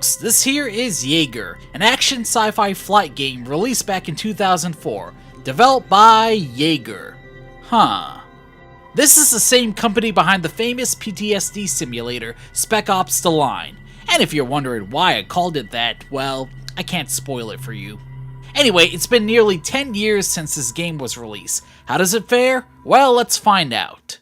folks, this here is Yager, an action sci-fi flight game released back in 2004, developed by Yager. This is the same company behind the famous PTSD simulator, Spec Ops The Line, and if you're wondering why I called it that, well, I can't spoil it for you. Anyway, it's been nearly 10 years since this game was released. How does it fare? Well, let's find out.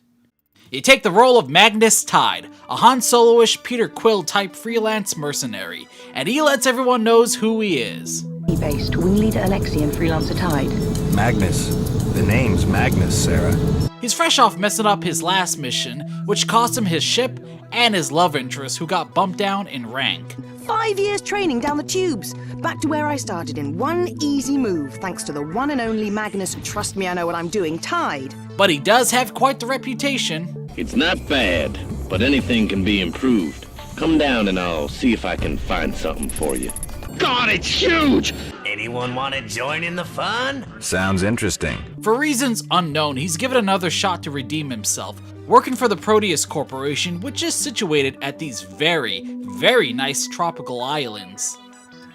You take the role of Magnus Tide, a Han Solo-ish Peter Quill type freelance mercenary, and he lets everyone knows who he is. Based wing leader Alexi and freelancer Tide. Magnus. The name's Magnus, Sarah. He's fresh off messing up his last mission, which cost him his ship and his love interest, who got bumped down in rank. 5 years training down the tubes. Back to where I started in one easy move, thanks to the one and only Magnus, trust me I know what I'm doing, Tide. But he does have quite the reputation. It's not bad, but anything can be improved. Come down and I'll see if I can find something for you. God, it's huge! Anyone want to join in the fun? Sounds interesting. For reasons unknown, he's given another shot to redeem himself, working for the Proteus Corporation, which is situated at these very, very nice tropical islands.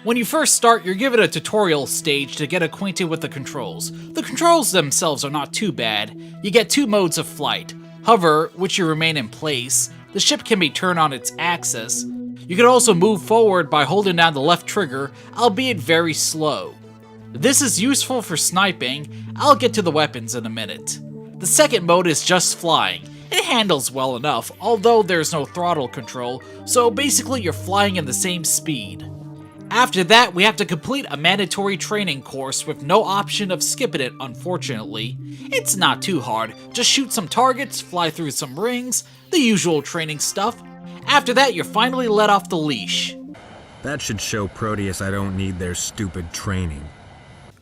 When you first start, you're given a tutorial stage to get acquainted with the controls. The controls themselves are not too bad. You get two modes of flight. Hover, which you remain in place. The ship can be turned on its axis. You can also move forward by holding down the left trigger, albeit very slow. This is useful for sniping. I'll get to the weapons in a minute. The second mode is just flying. It handles well enough, although there's no throttle control, so basically you're flying in the same speed. After that, we have to complete a mandatory training course with no option of skipping it, unfortunately. It's not too hard, just shoot some targets, fly through some rings, the usual training stuff. After that, you're finally let off the leash. That should show Proteus I don't need their stupid training.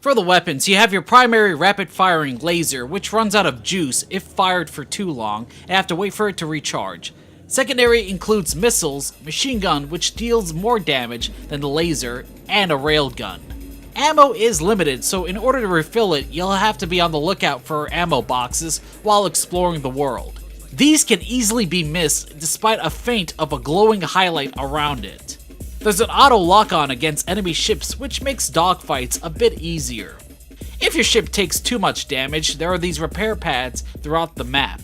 For the weapons, you have your primary rapid-firing laser, which runs out of juice if fired for too long, and have to wait for it to recharge. Secondary includes missiles, machine gun, which deals more damage than the laser, and a railgun. Ammo is limited, so in order to refill it, you'll have to be on the lookout for ammo boxes while exploring the world. These can easily be missed despite a feint of a glowing highlight around it. There's an auto lock-on against enemy ships, which makes dogfights a bit easier. If your ship takes too much damage, there are these repair pads throughout the map.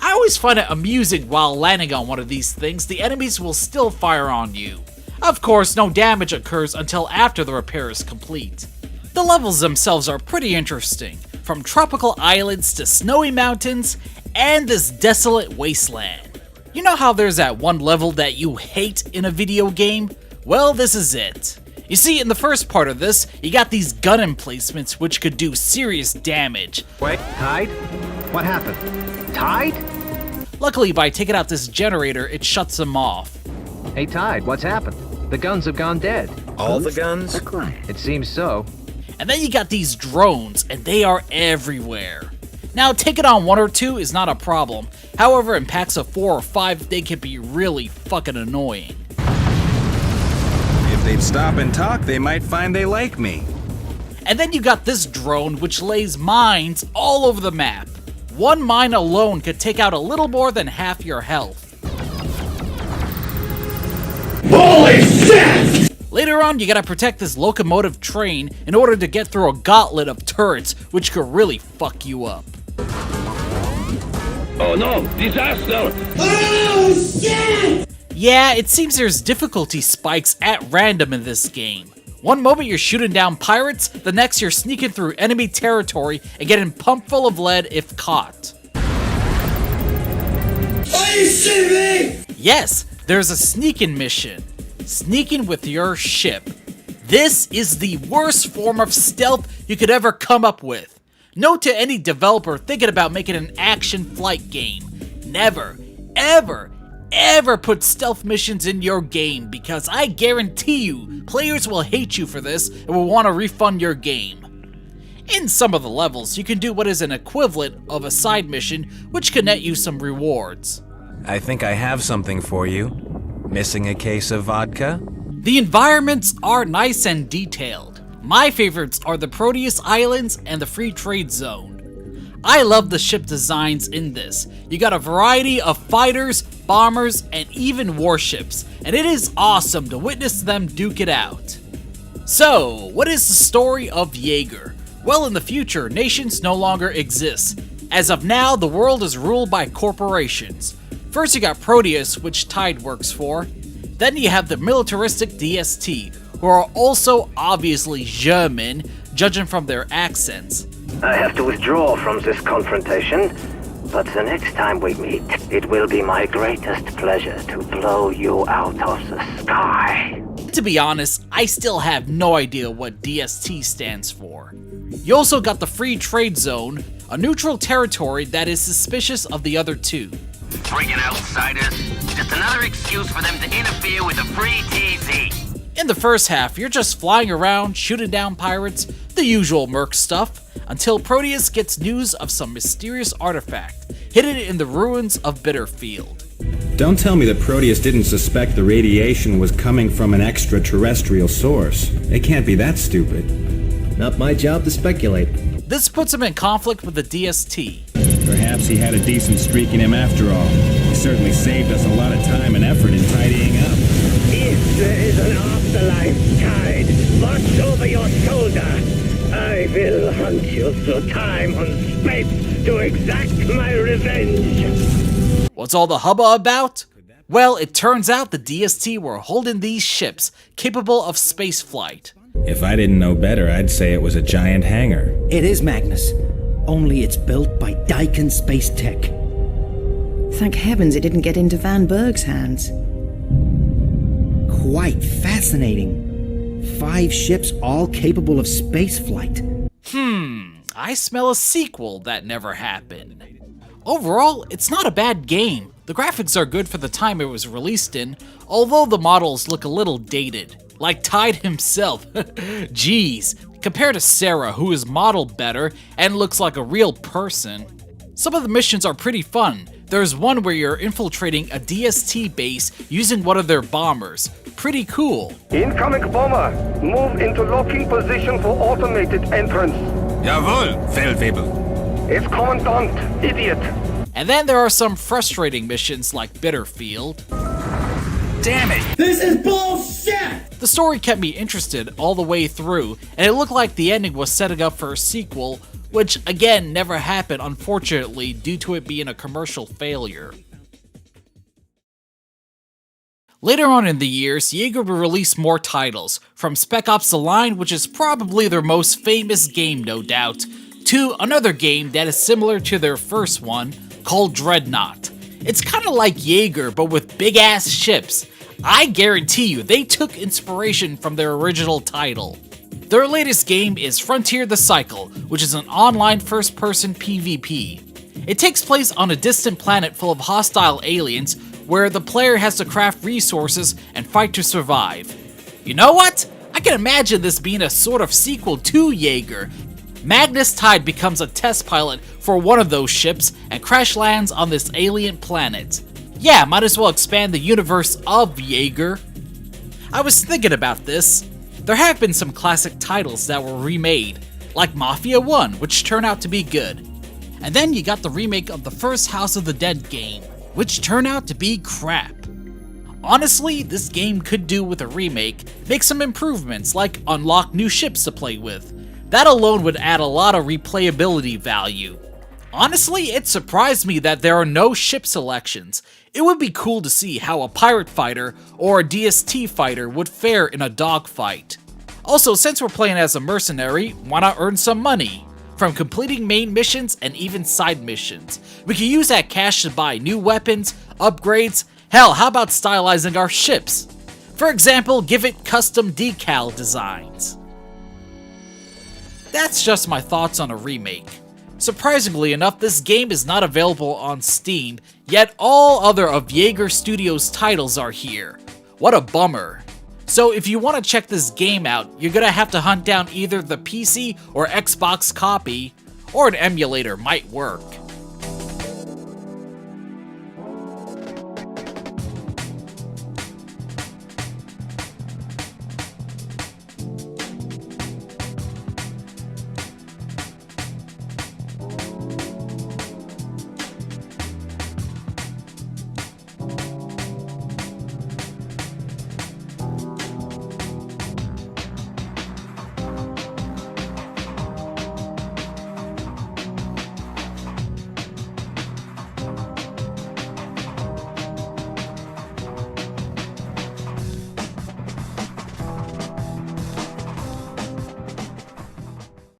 I always find it amusing while landing on one of these things, the enemies will still fire on you. Of course, no damage occurs until after the repair is complete. The levels themselves are pretty interesting, from tropical islands to snowy mountains, and this desolate wasteland. You know how there's that one level that you hate in a video game? Well, this is it. You see, in the first part of this, you got these gun emplacements which could do serious damage. Wait, Tide? What happened? Tide? Luckily, by taking out this generator, it shuts them off. Hey, Tide, what's happened? The guns have gone dead. All the guns? It seems so. And then you got these drones, and they are everywhere. Now, taking on one or two is not a problem. However, in packs of 4 or 5, they can be really fucking annoying. If they'd stop and talk, they might find they like me. And then you got this drone, which lays mines all over the map. One mine alone could take out a little more than half your health. Holy shit! Later on, you gotta protect this locomotive train in order to get through a gauntlet of turrets, which could really fuck you up. Oh no! Disaster! Oh shit! Yeah, it seems there's difficulty spikes at random in this game. One moment you're shooting down pirates, the next you're sneaking through enemy territory and getting pumped full of lead if caught. Are you shitting me? Yes, there's a sneaking mission. Sneaking with your ship. This is the worst form of stealth you could ever come up with. Note to any developer thinking about making an action flight game. Never, ever, ever put stealth missions in your game, because I guarantee you, players will hate you for this and will want to refund your game. In some of the levels, you can do what is an equivalent of a side mission, which can net you some rewards. I think I have something for you. Missing a case of vodka? The environments are nice and detailed. My favorites are the Proteus Islands and the Free Trade Zone. I love the ship designs in this. You got a variety of fighters, bombers, and even warships, and it is awesome to witness them duke it out. So, what is the story of Yager? Well, in the future, nations no longer exist. As of now, the world is ruled by corporations. First you got Proteus, which Tide works for. Then you have the militaristic DST, who are also obviously German, judging from their accents. I have to withdraw from this confrontation, but the next time we meet, it will be my greatest pleasure to blow you out of the sky. To be honest, I still have no idea what DST stands for. You also got the Free Trade Zone, a neutral territory that is suspicious of the other two. Bringing outsiders? Just another excuse for them to interfere with the free TV. In the first half, you're just flying around, shooting down pirates, the usual merc stuff, until Proteus gets news of some mysterious artifact hidden in the ruins of Bitterfield. Don't tell me that Proteus didn't suspect the radiation was coming from an extraterrestrial source. It can't be that stupid. Not my job to speculate. This puts him in conflict with the DST. Perhaps he had a decent streak in him after all. He certainly saved us a lot of time and effort in tidying up. If there is an afterlife, Tide, watch over your shoulder. I will hunt you through time and space to exact my revenge. What's all the hubba about? Well, it turns out the DST were holding these ships capable of spaceflight. If I didn't know better, I'd say it was a giant hangar. It is Magnus. Only it's built by Daikin Space Tech. Thank heavens it didn't get into Van Berg's hands. Quite fascinating. 5 ships all capable of spaceflight. I smell a sequel that never happened. Overall, it's not a bad game. The graphics are good for the time it was released in, although the models look a little dated. Like Tide himself. Jeez, compared to Sarah, who is modeled better and looks like a real person. Some of the missions are pretty fun. There's one where you're infiltrating a DST base using one of their bombers. Pretty cool. Incoming bomber! Move into locking position for automated entrance. Jawohl, Feldwebel. It's Commandant, idiot! And then there are some frustrating missions like Bitterfield. Damn it! This is bullshit! The story kept me interested all the way through, and it looked like the ending was setting up for a sequel, which again never happened unfortunately due to it being a commercial failure. Later on in the years, Yager would release more titles, from Spec Ops The Line, which is probably their most famous game no doubt, to another game that is similar to their first one, called Dreadnought. It's kinda like Yager, but with big ass ships. I guarantee you they took inspiration from their original title. Their latest game is Frontier the Cycle, which is an online first-person PvP. It takes place on a distant planet full of hostile aliens, where the player has to craft resources and fight to survive. You know what? I can imagine this being a sort of sequel to Yager. Magnus Tide becomes a test pilot for one of those ships and crash lands on this alien planet. Yeah, might as well expand the universe of Yager. I was thinking about this. There have been some classic titles that were remade, like Mafia 1, which turned out to be good. And then you got the remake of the first House of the Dead game, which turned out to be crap. Honestly, this game could do with a remake, make some improvements like unlock new ships to play with. That alone would add a lot of replayability value. Honestly, it surprised me that there are no ship selections. It would be cool to see how a pirate fighter or a DST fighter would fare in a dogfight. Also, since we're playing as a mercenary, why not earn some money? From completing main missions and even side missions. We can use that cash to buy new weapons, upgrades, hell, how about stylizing our ships? For example, give it custom decal designs. That's just my thoughts on a remake. Surprisingly enough, this game is not available on Steam, yet all other of Yager Studios' titles are here. What a bummer. So if you want to check this game out, you're gonna have to hunt down either the PC or Xbox copy, or an emulator might work.